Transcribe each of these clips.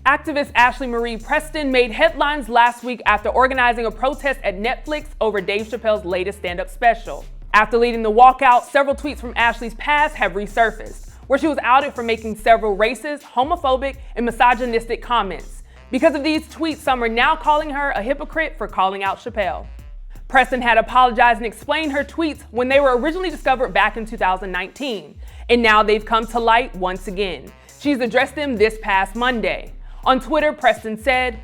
Activist Ashley Marie Preston made headlines last week after organizing a protest at Netflix over Dave Chappelle's latest stand-up special. After leading the walkout, several tweets from Ashley's past have resurfaced, where she was outed for making several racist, homophobic, and misogynistic comments. Because of these tweets, some are now calling her a hypocrite for calling out Chappelle. Preston had apologized and explained her tweets when they were originally discovered back in 2019, and now they've come to light once again. She's addressed them this past Monday. On Twitter, Preston said,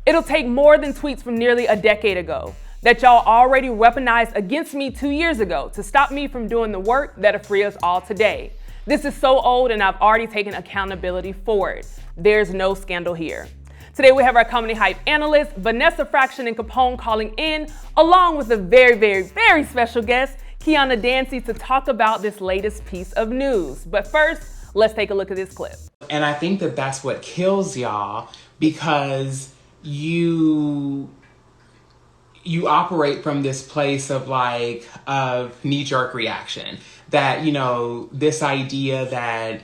"It'll take more than tweets from nearly a decade ago that y'all already weaponized against me 2 years ago to stop me from doing the work that'll free us all today. This is so old and I've already taken accountability for it. There's no scandal here." Today we have our comedy hype analysts, Vanessa Fraction and Capone calling in, along with a very, very, very special guest, Kiana Dancy, to talk about this latest piece of news. But first, let's take a look at this clip. And I think that that's what kills y'all, because you operate from this place of knee-jerk reaction. That, this idea that,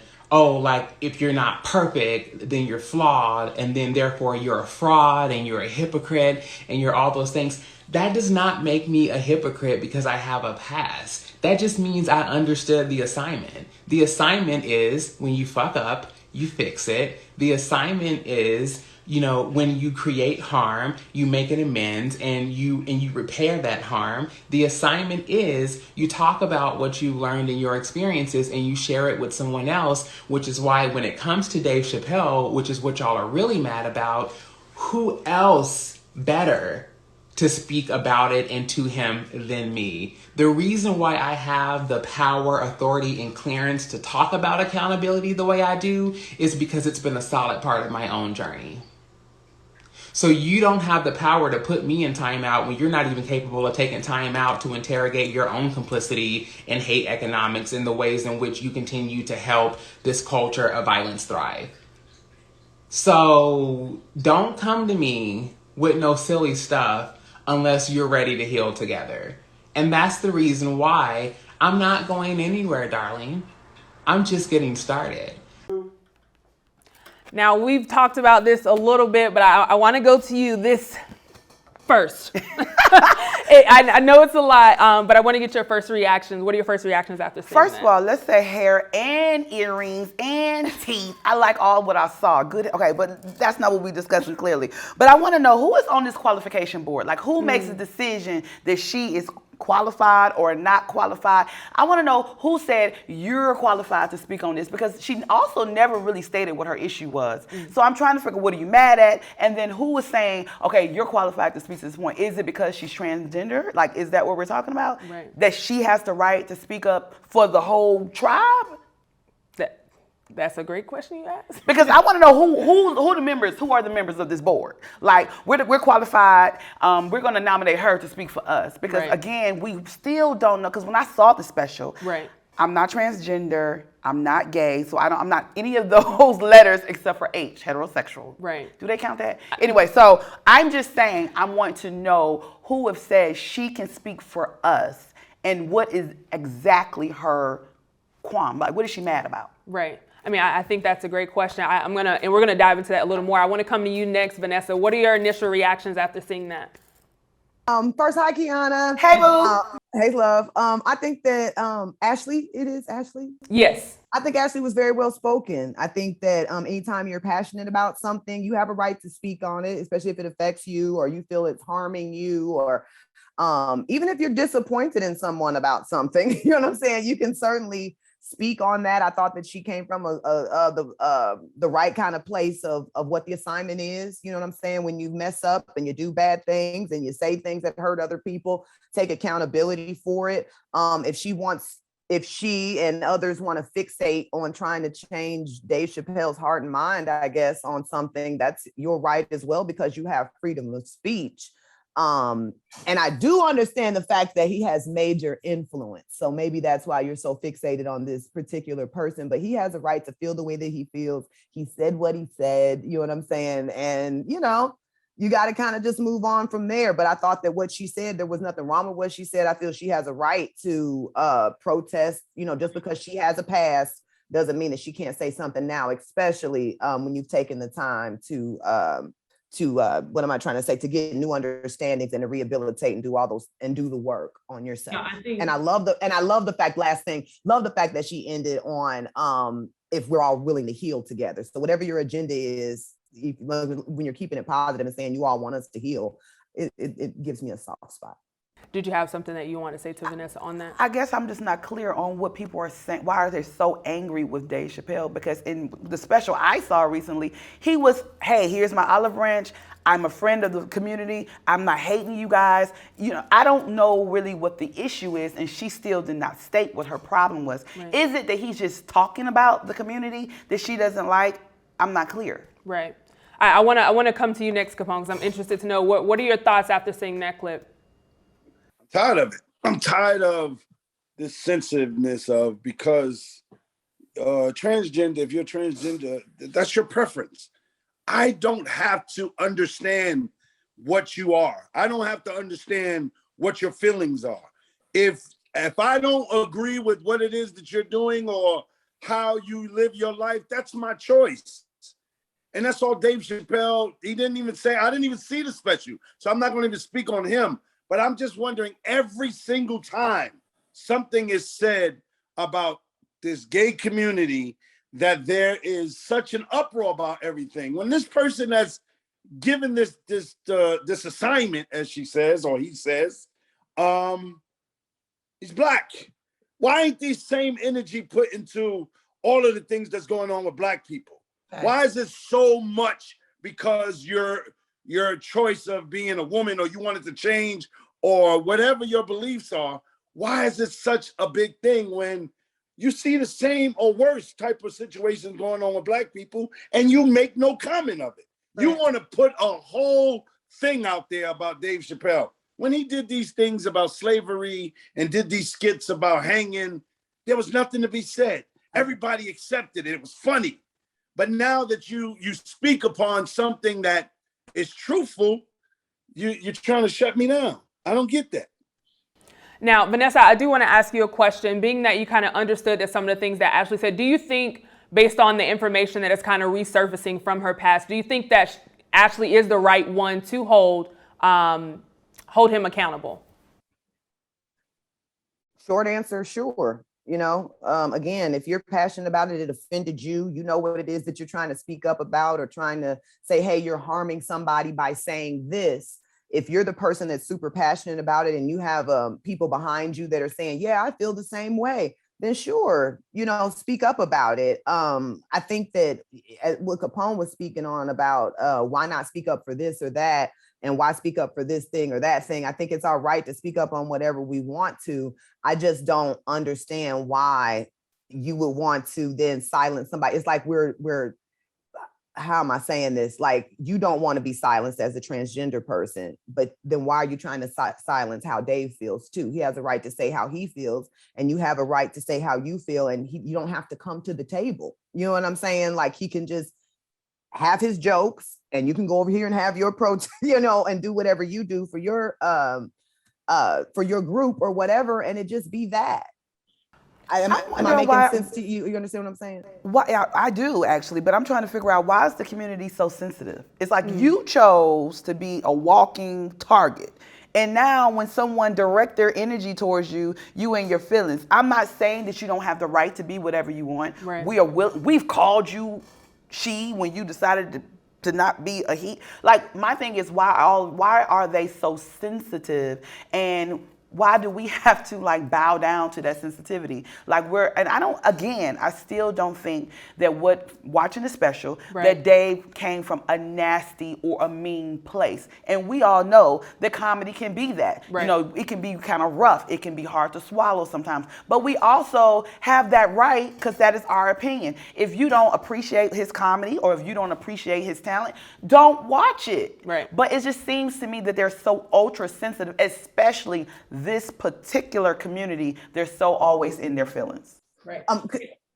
if you're not perfect, then you're flawed, and then therefore you're a fraud and you're a hypocrite and you're all those things. That does not make me a hypocrite because I have a past. That just means I understood the assignment. The assignment is when you fuck up, you fix it. The assignment is, when you create harm, you make an amends and you repair that harm. The assignment is you talk about what you learned in your experiences and you share it with someone else, which is why when it comes to Dave Chappelle, which is what y'all are really mad about, who else better to speak about it and to him than me? The reason why I have the power, authority, and clearance to talk about accountability the way I do is because it's been a solid part of my own journey. So you don't have the power to put me in timeout when you're not even capable of taking time out to interrogate your own complicity in hate economics and the ways in which you continue to help this culture of violence thrive. So don't come to me with no silly stuff unless you're ready to heal together. And that's the reason why I'm not going anywhere, darling. I'm just getting started. Now, we've talked about this a little bit, but I want to go to you this first. I know it's a lot, but I want to get your first reactions. What are your first reactions after seeing First that? of all, let's say hair and earrings and teeth. I like all what I saw. Good. Okay, but that's not what we're discussing clearly. But I want to know who is on this qualification board. Like, who makes the decision that she is qualified or not qualified? I want to know who said you're qualified to speak on this, because she also never really stated what her issue was. So I'm trying to figure, what are you mad at? And then who is saying, okay, you're qualified to speak to this point? Is it because she's transgender? Like, is that what we're talking about? Right. That she has the right to speak up for the whole tribe? That's a great question you asked. Because I want to know who are the members of this board. Like, we're qualified. We're going to nominate her to speak for us. Because again, we still don't know. Because when I saw the special, I'm not transgender. I'm not gay. So I'm not any of those letters except for H, heterosexual. Right. Do they count that? Anyway, so I'm just saying I want to know who have said she can speak for us and what is exactly her qualm. Like, what is she mad about? Right. I mean, I think that's a great question. We're gonna dive into that a little more. I want to come to you next, Vanessa. What are your initial reactions after seeing that? First, hi, Kiana. Hey, boo. Hey, love. I think that Ashley, it is Ashley? Yes. I think Ashley was very well spoken. I think that anytime you're passionate about something, you have a right to speak on it, especially if it affects you or you feel it's harming you, or even if you're disappointed in someone about something, you know what I'm saying? You can certainly speak on that. I thought that she came from the right kind of place of what the assignment is. You know what I'm saying? When you mess up and you do bad things and you say things that hurt other people, take accountability for it. If she and others want to fixate on trying to change Dave Chappelle's heart and mind, I guess, on something, that's your right as well, because you have freedom of speech. And I do understand the fact that he has major influence. So maybe that's why you're so fixated on this particular person, but he has a right to feel the way that he feels. He said what he said, you know what I'm saying? And, you got to kind of just move on from there. But I thought that what she said, there was nothing wrong with what she said. I feel she has a right to protest, just because she has a past doesn't mean that she can't say something now, especially when you've taken the time to what am I trying to say, to get new understandings and to rehabilitate and do all those and do the work on yourself. And I love the fact, last thing, love the fact that she ended on if we're all willing to heal together. So whatever your agenda is, when you're keeping it positive and saying you all want us to heal, it gives me a soft spot. Did you have something that you want to say to Vanessa on that? I guess I'm just not clear on what people are saying. Why are they so angry with Dave Chappelle? Because in the special I saw recently, he was, hey, here's my olive branch. I'm a friend of the community. I'm not hating you guys. You know, I don't know really what the issue is, and she still did not state what her problem was. Right. Is it that he's just talking about the community that she doesn't like? I'm not clear. Right. I want to come to you next, Capone, because I'm interested to know what are your thoughts after seeing that clip? Tired of it. I'm tired of this sensitiveness of, because transgender, if you're transgender, that's your preference. I don't have to understand what you are. I don't have to understand what your feelings are. If I don't agree with what it is that you're doing or how you live your life, that's my choice. And that's all Dave Chappelle, he didn't even say, I didn't even see the special, so I'm not going to even speak on him. But I'm just wondering, every single time something is said about this gay community, that there is such an uproar about everything. When this person that's given this assignment, as she says, or he says, he's Black. Why ain't this same energy put into all of the things that's going on with Black people? Why is it so much because your choice of being a woman, or you wanted to change, or whatever your beliefs are? Why is it such a big thing when you see the same or worse type of situations going on with Black people and you make no comment of it? Right. You want to put a whole thing out there about Dave Chappelle. When he did these things about slavery and did these skits about hanging, there was nothing to be said. Everybody accepted it. It was funny. But now that you speak upon something that is truthful, you're trying to shut me down. I don't get that. Now, Vanessa, I do want to ask you a question. Being that you kind of understood that some of the things that Ashley said, do you think, based on the information that is kind of resurfacing from her past, do you think that Ashley is the right one to hold him accountable? Short answer, sure. You know, again, if you're passionate about it, it offended you, you know what it is that you're trying to speak up about, or trying to say, hey, you're harming somebody by saying this. If you're the person that's super passionate about it and you have people behind you that are saying, yeah, I feel the same way, then sure, you know, speak up about it. I think that what Capone was speaking on about why not speak up for this or that, and why speak up for this thing or that thing. I think it's our right to speak up on whatever we want to. I just don't understand why you would want to then silence somebody. It's like we're how am I saying this? Like, you don't want to be silenced as a transgender person, but then why are you trying to silence how Dave feels too? He has a right to say how he feels, and you have a right to say how you feel, and you don't have to come to the table. You know what I'm saying? Like, he can just have his jokes, and you can go over here and have your protest, you know, and do whatever you do for your group or whatever, and it just be that. Am I making sense to you? You understand what I'm saying? Why, I do actually, but I'm trying to figure out, why is the community so sensitive? It's like you chose to be a walking target. And now when someone direct their energy towards you, you and your feelings. I'm not saying that you don't have the right to be whatever you want. Right. We've called you she when you decided to not be a he. Like, my thing is, why are they so sensitive, and why do we have to like bow down to that sensitivity? Like, I still don't think that watching the special, right, that Dave came from a nasty or a mean place. And we all know that comedy can be that. Right. You know, it can be kind of rough. It can be hard to swallow sometimes. But we also have that right, because that is our opinion. If you don't appreciate his comedy, or if you don't appreciate his talent, don't watch it. Right. But it just seems to me that they're so ultra sensitive, especially this particular community. They're so always in their feelings. Right.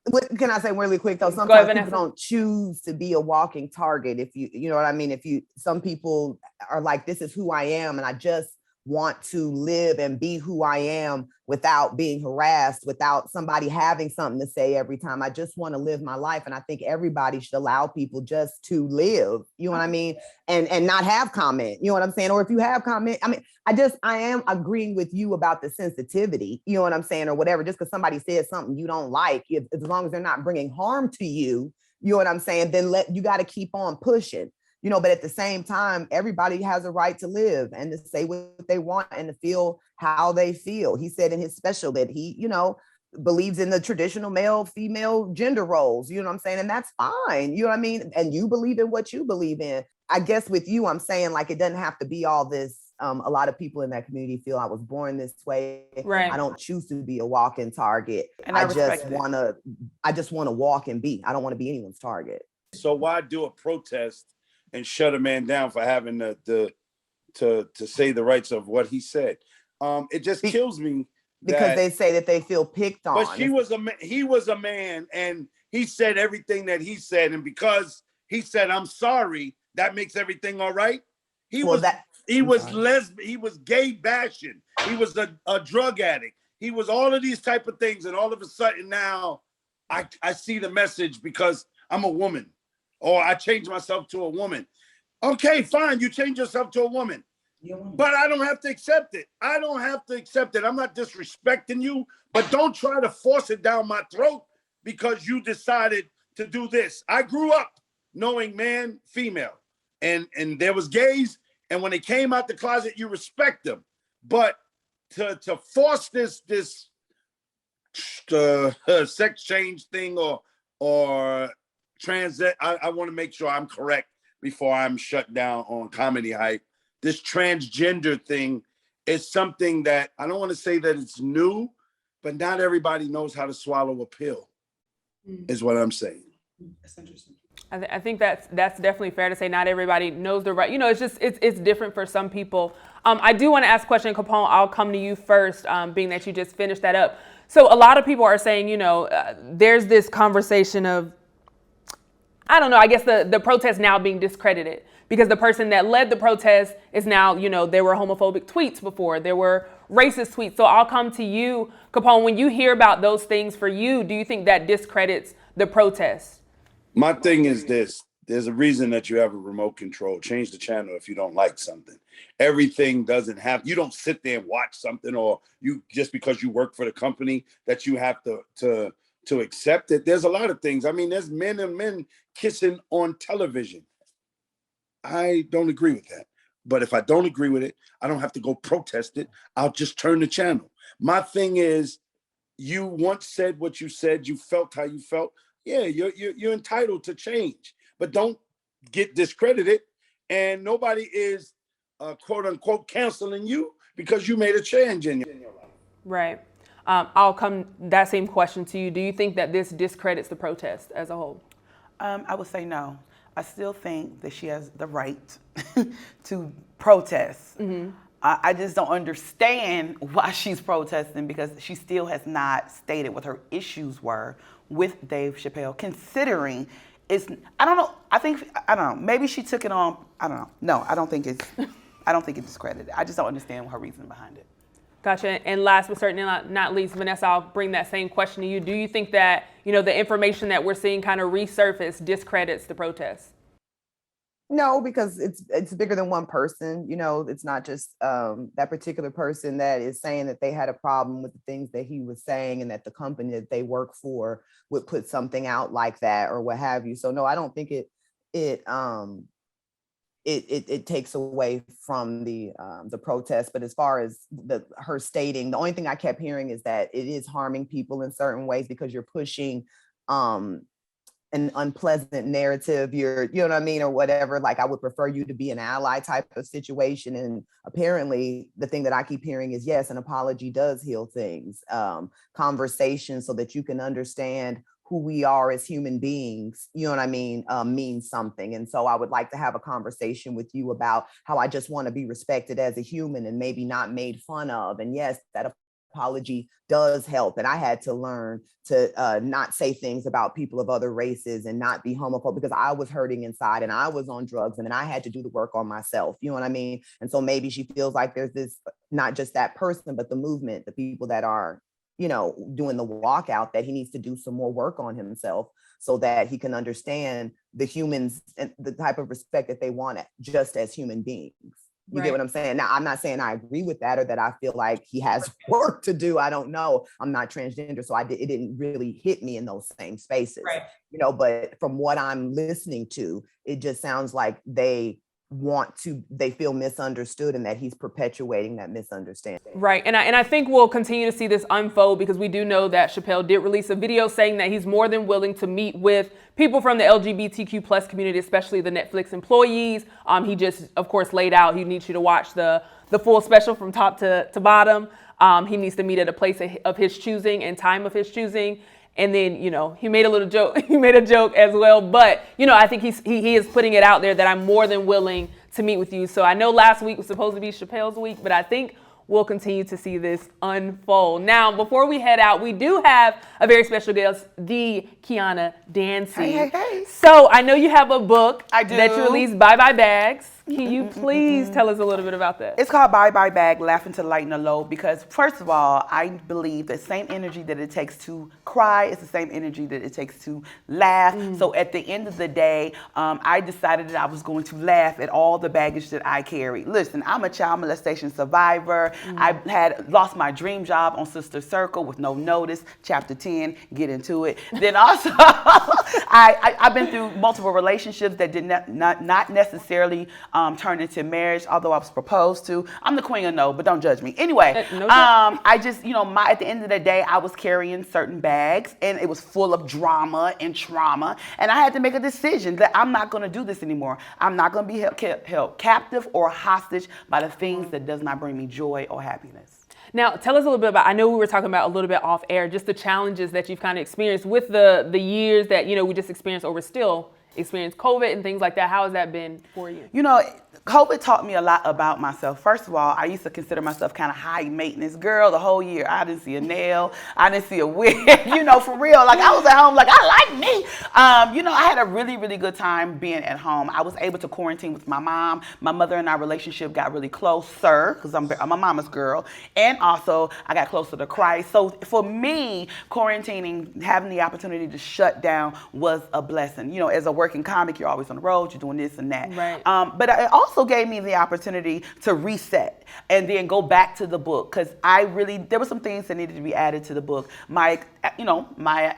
What can I say really quick though? Sometimes people don't choose to be a walking target. If you know what I mean? Some people are like, this is who I am, and I just want to live and be who I am without being harassed, without somebody having something to say every time. I just want to live my life. And I think everybody should allow people just to live, you know what I mean? And not have comment, you know what I'm saying? Or if you have comment, I mean, I am agreeing with you about the sensitivity, you know what I'm saying? Or whatever, just because somebody says something you don't like, as long as they're not bringing harm to you, you know what I'm saying? Then you got to keep on pushing. You know, but at the same time, everybody has a right to live and to say what they want and to feel how they feel. He said in his special that he, you know, believes in the traditional male, female gender roles, you know what I'm saying? And that's fine, you know what I mean? And you believe in what you believe in. I guess with you, I'm saying like, it doesn't have to be all this. A lot of people in that community feel I was born this way. Right. I don't choose to be a walking target. And I just want to walk and be. I don't want to be anyone's target. So why do a protest and shut a man down for having to say the rights of what he said? It just kills me because they say that they feel picked on. But he was a man, and he said everything that he said, and because he said I'm sorry, that makes everything all right. He was gay bashing. He was a drug addict. He was all of these type of things, and all of a sudden now, I see the message because I'm a woman. Or I changed myself to a woman. Okay, fine, you change yourself to a woman. But I don't have to accept it. I don't have to accept it. I'm not disrespecting you, but don't try to force it down my throat because you decided to do this. I grew up knowing man, female, and there was gays, and when they came out the closet, you respect them. But to force this sex change thing or I want to make sure I'm correct before I'm shut down on Comedy Hype. This transgender thing is something that I don't want to say that it's new, but not everybody knows how to swallow a pill, is what I'm saying. That's interesting. I think that's definitely fair to say. Not everybody knows the right. You know, it's different for some people. I do want to ask a question, Capone. I'll come to you first, being that you just finished that up. So a lot of people are saying, you know, there's this conversation of, I don't know, I guess the protest now being discredited because the person that led the protest is now, you know, there were homophobic tweets before, there were racist tweets. So I'll come to you, Capone, when you hear about those things for you, do you think that discredits the protest? My thing is this, there's a reason that you have a remote control. Change the channel if you don't like something. Everything doesn't have, you don't sit there and watch something or you just because you work for the company that you have to accept it. There's a lot of things. I mean, there's men and men kissing on television. I don't agree with that. But if I don't agree with it, I don't have to go protest it. I'll just turn the channel. My thing is, you once said what you said, you felt how you felt. Yeah, you're entitled to change, but don't get discredited. And nobody is quote unquote canceling you because you made a change in your life. Right. I'll come that same question to you. Do you think that this discredits the protest as a whole? I would say no. I still think that she has the right to protest. Mm-hmm. I just don't understand why she's protesting because she still has not stated what her issues were with Dave Chappelle, considering I don't know, maybe she took it on, I don't know. No, I don't think it's discredited. I just don't understand her reason behind it. Gotcha. And last but certainly not least, Vanessa, I'll bring that same question to you. Do you think that, you know, the information that we're seeing kind of resurface discredits the protest? No, because it's bigger than one person. You know, it's not just that particular person that is saying that they had a problem with the things that he was saying and that the company that they work for would put something out like that or what have you. So no, I don't think it takes away from the protest. But as far as her stating, the only thing I kept hearing is that it is harming people in certain ways because you're pushing an unpleasant narrative, you know what I mean, or whatever. Like, I would prefer you to be an ally type of situation. And apparently the thing that I keep hearing is, yes, an apology does heal things. Conversation so that you can understand who we are as human beings, you know what I mean, means something. And so I would like to have a conversation with you about how I just want to be respected as a human and maybe not made fun of. And yes, that apology does help. And I had to learn to not say things about people of other races and not be homophobic, because I was hurting inside and I was on drugs, and then I had to do the work on myself. You know what I mean? And so maybe she feels like there's this, not just that person, but the movement, the people that are, you know, doing the walkout, that he needs to do some more work on himself so that he can understand the humans and the type of respect that they want just as human beings. You get what I'm saying? Now, I'm not saying I agree with that or that I feel like he has work to do. I don't know. I'm not transgender, so it didn't really hit me in those same spaces. Right. You know, but from what I'm listening to, it just sounds like they feel misunderstood, and that he's perpetuating that misunderstanding. Right. And I think we'll continue to see this unfold, because we do know that Chappelle did release a video saying that he's more than willing to meet with people from the LGBTQ plus community, especially the Netflix employees. He just, of course, laid out, he needs you to watch the full special from top to bottom. He needs to meet at a place of his choosing and time of his choosing. And then, you know, he made a little joke. He made a joke as well. But, you know, I think he is putting it out there that I'm more than willing to meet with you. So I know last week was supposed to be Chappelle's week, but I think we'll continue to see this unfold. Now, before we head out, we do have a very special guest, the Kiana Dancy. Hey. So I know you have a book I do. that you released, Bye Bye Bags. Can you please tell us a little bit about that? It's called Bye Bye Bag, Laughing to Lighten the Load, because first of all, I believe the same energy that it takes to cry is the same energy that it takes to laugh. So at the end of the day, I decided that I was going to laugh at all the baggage that I carry. Listen, I'm a child molestation survivor. I had lost my dream job on Sister Circle with no notice, chapter 10, get into it. Then also, I've been through multiple relationships that did not necessarily turned into marriage, although I was proposed to. I'm the queen of no, but don't judge me. Anyway, I just, you know, at the end of the day, I was carrying certain bags, and it was full of drama and trauma, and I had to make a decision that I'm not going to do this anymore. I'm not going to be held captive or hostage by the things that does not bring me joy or happiness. Now, tell us a little bit about, I know we were talking about a little bit off air, just the challenges that you've kind of experienced with the years that, you know, we just experienced, or we're still experienced COVID and things like that. How has that been for you? You know, COVID taught me a lot about myself. First of all, I used to consider myself kind of high maintenance girl the whole year. I didn't see a nail. I didn't see a wig, you know, for real. Like, I was at home like, I like me. You know, I had a really, really good time being at home. I was able to quarantine with my mom. My mother and our relationship got really closer because I'm a mama's girl. And also, I got closer to Christ. So for me, quarantining, having the opportunity to shut down was a blessing. You know, as a working comic, you're always on the road, you're doing this and that. Right. But it also gave me the opportunity to reset and then go back to the book, because there were some things that needed to be added to the book. My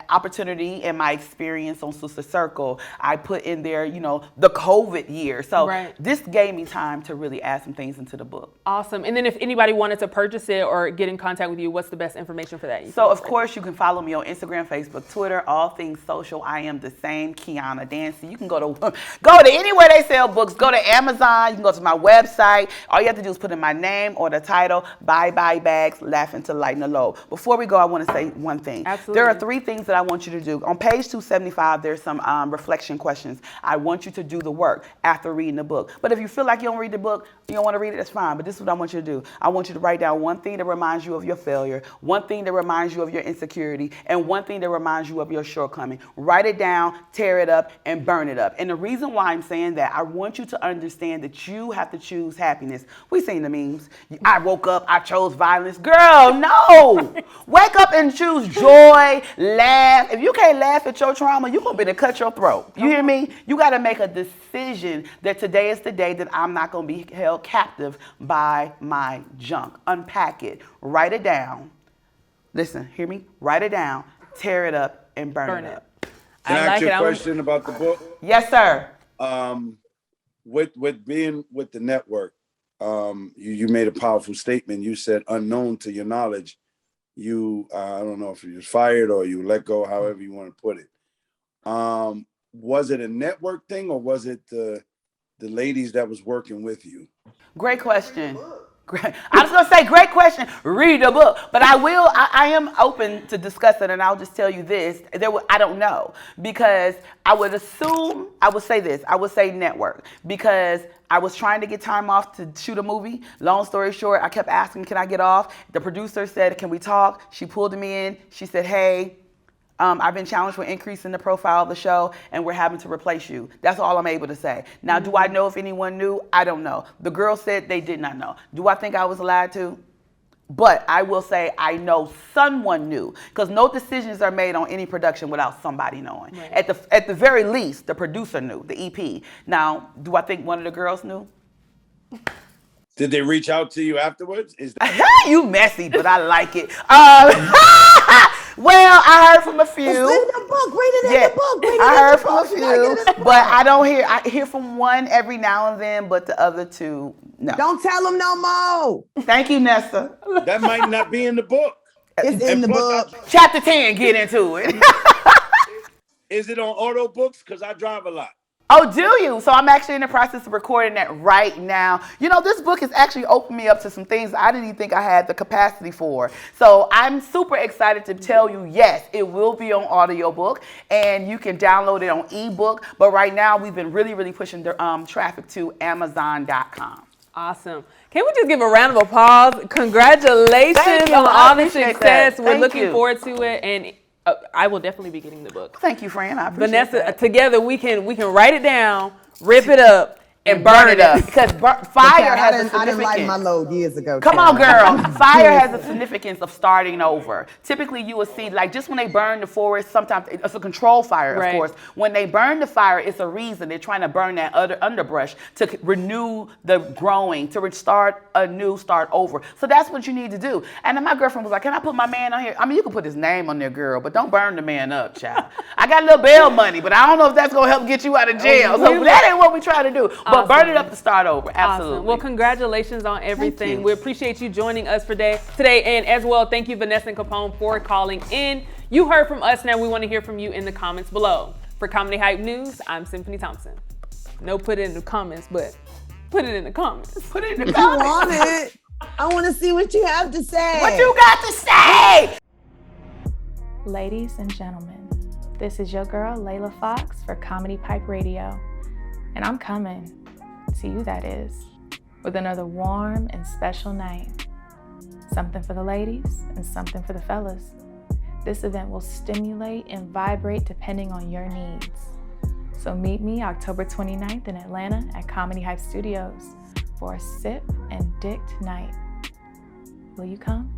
opportunity and my experience on Sister Circle, I put in there, you know, the COVID year. So this gave me time to really add some things into the book. Awesome. And then if anybody wanted to purchase it or get in contact with you, what's the best information for that? So of course you can follow me on Instagram, Facebook, Twitter, all things social. I am the same, Kiana Dancy. You can go to anywhere they sell books. Go to Amazon. You can go to my website. All you have to do is put in my name or the title, Bye Bye Bags, Laughing to Lighten the Load. Before we go, I want to say one thing. Absolutely. There are 3 things that I want you to do. On page 275, there's some reflection questions. I want you to do the work after reading the book. But if you feel like you don't read the book, you don't want to read it, that's fine. But this is what I want you to do. I want you to write down one thing that reminds you of your failure, one thing that reminds you of your insecurity, and one thing that reminds you of your shortcoming. Write it down, tear it up, and burn it up. And the reason why I'm saying that, I want you to understand that you have to choose happiness. We've seen the memes. I woke up, I chose violence. Girl, no! Wake up and choose joy, laugh. If you can't laugh at your trauma, you're going to be to cut your throat. You hear me? You got to make a decision that today is the day that I'm not going to be held captive by my junk. Unpack it. Write it down. Listen, hear me? Write it down, tear it up, and burn it up. Can I ask you a question about the book? Yes, sir. With being with the network, you made a powerful statement. You said, unknown to your knowledge, you I don't know if you was fired or you let go, however you want to put it. Was it a network thing, or was it the ladies that was working with you? Great question. I was gonna say, great question. Read the book, but I am open to discuss it, and I'll just tell you this: I don't know, because I would assume I would say network, because I was trying to get time off to shoot a movie. Long story short, I kept asking, "Can I get off?" The producer said, "Can we talk?" She pulled me in. She said, "Hey, I've been challenged with increasing the profile of the show, and we're having to replace you." That's all I'm able to say. Now, do I know if anyone knew? I don't know. The girl said they did not know. Do I think I was lied to? But I will say I know someone knew, because no decisions are made on any production without somebody knowing. Right. At the very least, the producer knew, the EP. Now, do I think one of the girls knew? Did they reach out to you afterwards? You messy, but I like it. Well, I heard from a few. It's in the book. Read it in the book. I heard from a few, but I hear from one every now and then, but the other two, no. Don't tell them no more. Thank you, Nessa. That might not be in the book. It's in the book. Chapter 10, get into it. Is it on auto books? Because I drive a lot. Oh, do you? So I'm actually in the process of recording that right now. You know, this book has actually opened me up to some things I didn't even think I had the capacity for. So I'm super excited to tell you, yes, it will be on audiobook, and you can download it on ebook. But right now, we've been really, really pushing the traffic to Amazon.com. Awesome. Can we just give a round of applause? Congratulations on all the success. We're looking forward to it, and I will definitely be getting the book. Thank you, Fran. I appreciate Vanessa, that. Together we can write it down, rip it up, and burn it up. Because fire has a significance. I didn't lighten my load years ago. Come on, girl. Fire has a significance of starting over. Typically, you will see, like, just when they burn the forest, sometimes it's a controlled fire, of course. When they burn the fire, it's a reason. They're trying to burn that other underbrush to renew the growing, to start over. So that's what you need to do. And then my girlfriend was like, "Can I put my man on here?" I mean, you can put his name on there, girl, but don't burn the man up, child. I got a little bail money, but I don't know if that's going to help get you out of jail. So that ain't what we try to do. But burn it up to start over. Absolutely. Awesome. Well, congratulations on everything. We appreciate you joining us today. And as well, thank you, Vanessa and Capone, for calling in. You heard from us. Now we want to hear from you in the comments below. For Comedy Hype News, I'm Symphony Thompson. No, put it in the comments, but put it in the comments. Put it in the comments. I want it. I want to see what you have to say. What you got to say? Ladies and gentlemen, this is your girl, Layla Fox, for Comedy Pipe Radio. And I'm coming. To you, that is, with another warm and special night. Something for the ladies and something for the fellas. This event will stimulate and vibrate depending on your needs. So meet me October 29th in Atlanta at Comedy Hype Studios for a sip and dicked night. Will you come?